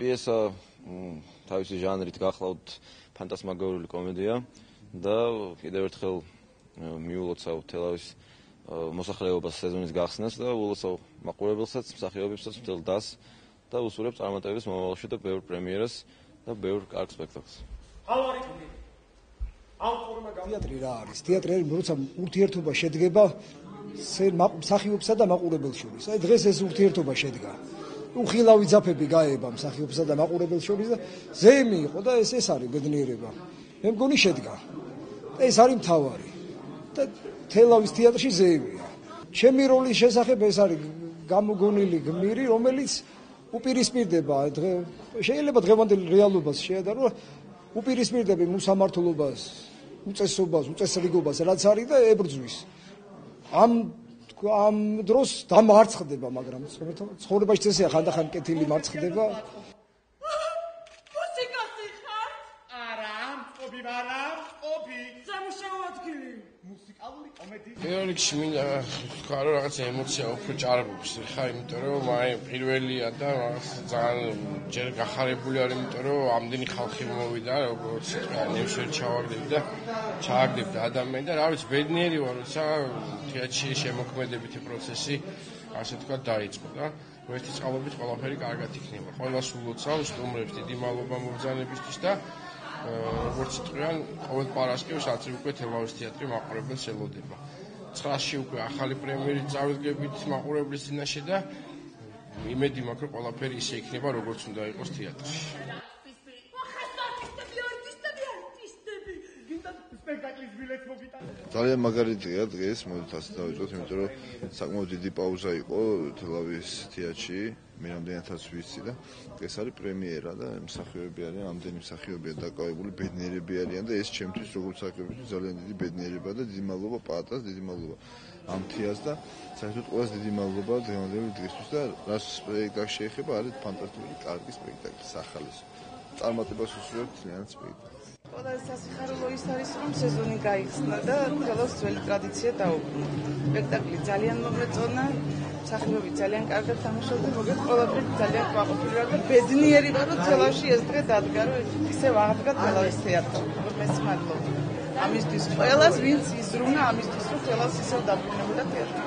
პიესა თავისი ჟანრით გახლავთ ფანტასმაგორიული კომედია და კიდევ ერთხელ მიულოცავ თელავის მოსახლეობას სეზონის გახსნას და ულოცავ მაყურებელსაც, მსახიობებსაც მთელ დასს და უსურვებ წარმატებებს მომავალში და ბევრ პრემიერას და ბევრ კარგ სპექტაკლს. თეატრი რა არის? თეატრი როცა ურთიერთობა შედგება მსახიობსა და მაყურებელს შორის. აი დღეს ეს ურთიერთობა შედგა. უხილავი ძაფები გაება მსახიობსა და მაყურებელს შორის და ზეიმი იყო და ეს არის ბედნიერება. მე მგონი შედგა. ეს არის მთავარი. და თელავის თეატრში ზეიმია. ჩემი როლის შესახებ ეს არის გამოგონილი გმირი, რომელიც უპირისპირდება შეიძლება დღევანდელ რეალობას შეადარო, უპირისპირდება მოსამართლობას, უწესობას, უწესრიგობას, რაც არის და ებრძვის. ამ დროს დამარცხდება, მაგრამ ცხოვრებაში წესია ხანდახან კეთილი მარცხდება. მუსიკასი ხარ? არა, მწობი ვარა, მწობი. სამუშაო ადგილი. მუსიკალური კომედია. პირველ რიგში მინდა ვთქვა, რომ რაღაც ემოცია უფრო ჭარბობს, ხა, იმიტომ რომ აი პირველია და რაღაც ძალიან ჯერ გახარებული არ, იმიტომ რომ ამდენი ხალხი მოვიდა, როგორც ნემშვიდ ჩავაგდები ადამიანი და რა ვიცი, ბედნიერი ვარ, როცა თეატრში შემოქმედებითი პროცესი, ასე თქვა, დაიწყო და ვერტიწყალობით ყველაფერი კარგად იქნება. ყველას ულოცავ, სტუმრებს დიდი მადლობა მობრძანებისთვის და როგორც იტყვიან, ყოველ პარასკევს აწი უკვე თელავის თეატრი მაყურებელს ელოდება. 9-ში უკვე ახალი პრემიერით წავიდგებით მაყურებლის წინაშე და იმედი მაქვს, რომ ყველაფერი ისე იქნება, როგორც უნდა იყოს თეატრში. ძალიან მაგარი დღეა დღეს, მოდით ასე დავიწყოთ, იმიტომ რომ საკმაოდ დიდი პაუზა იყო თელავის თეატრში, მე რამდენადაც ვიცი და ეს არის პრემიერა და მსახიობები არიან, ამდენი მსახიობია დაკავებული, ბედნიერები არიან და ეს ჩემთვის როგორც მსახიობისთვის ძალიან დიდი ბედნიერება და დიდი მადლობა პაატას, დიდი მადლობა ამ თეატრს და საერთოდ ყველას დიდი მადლობა დღევანდელი დღისთვის და რაც სპექტაკლს შეეხება, არის ფანტასტიკური კარგი სპექტაკლი, სახალისო. წარმატებას უსურვებთ ძალიან სპექტაკლს. ყველაზე სასიხარულო ის არის, რომ სეზონი გაიხსნა და თელავის ძველი ტრადიცია დაუბრუნდა. სპექტაკლი ძალიან მომეწონა, მსახიობები ძალიან კარგად თამაშობდნენ, მოგეთ ყველაფერი ძალიან ყვაყოფილი ვარ და ბედნიერი ვარ, რომ თელავში ეს დღე დადგა, რომ ისევ აღდგა თელავის თეატრი. მოგეთ მადლობა. ამისთვის ყველას, ვინც იზრუნა ამისთვის, რომ თელავს ისევ დაბრუნებოდა თეატრი.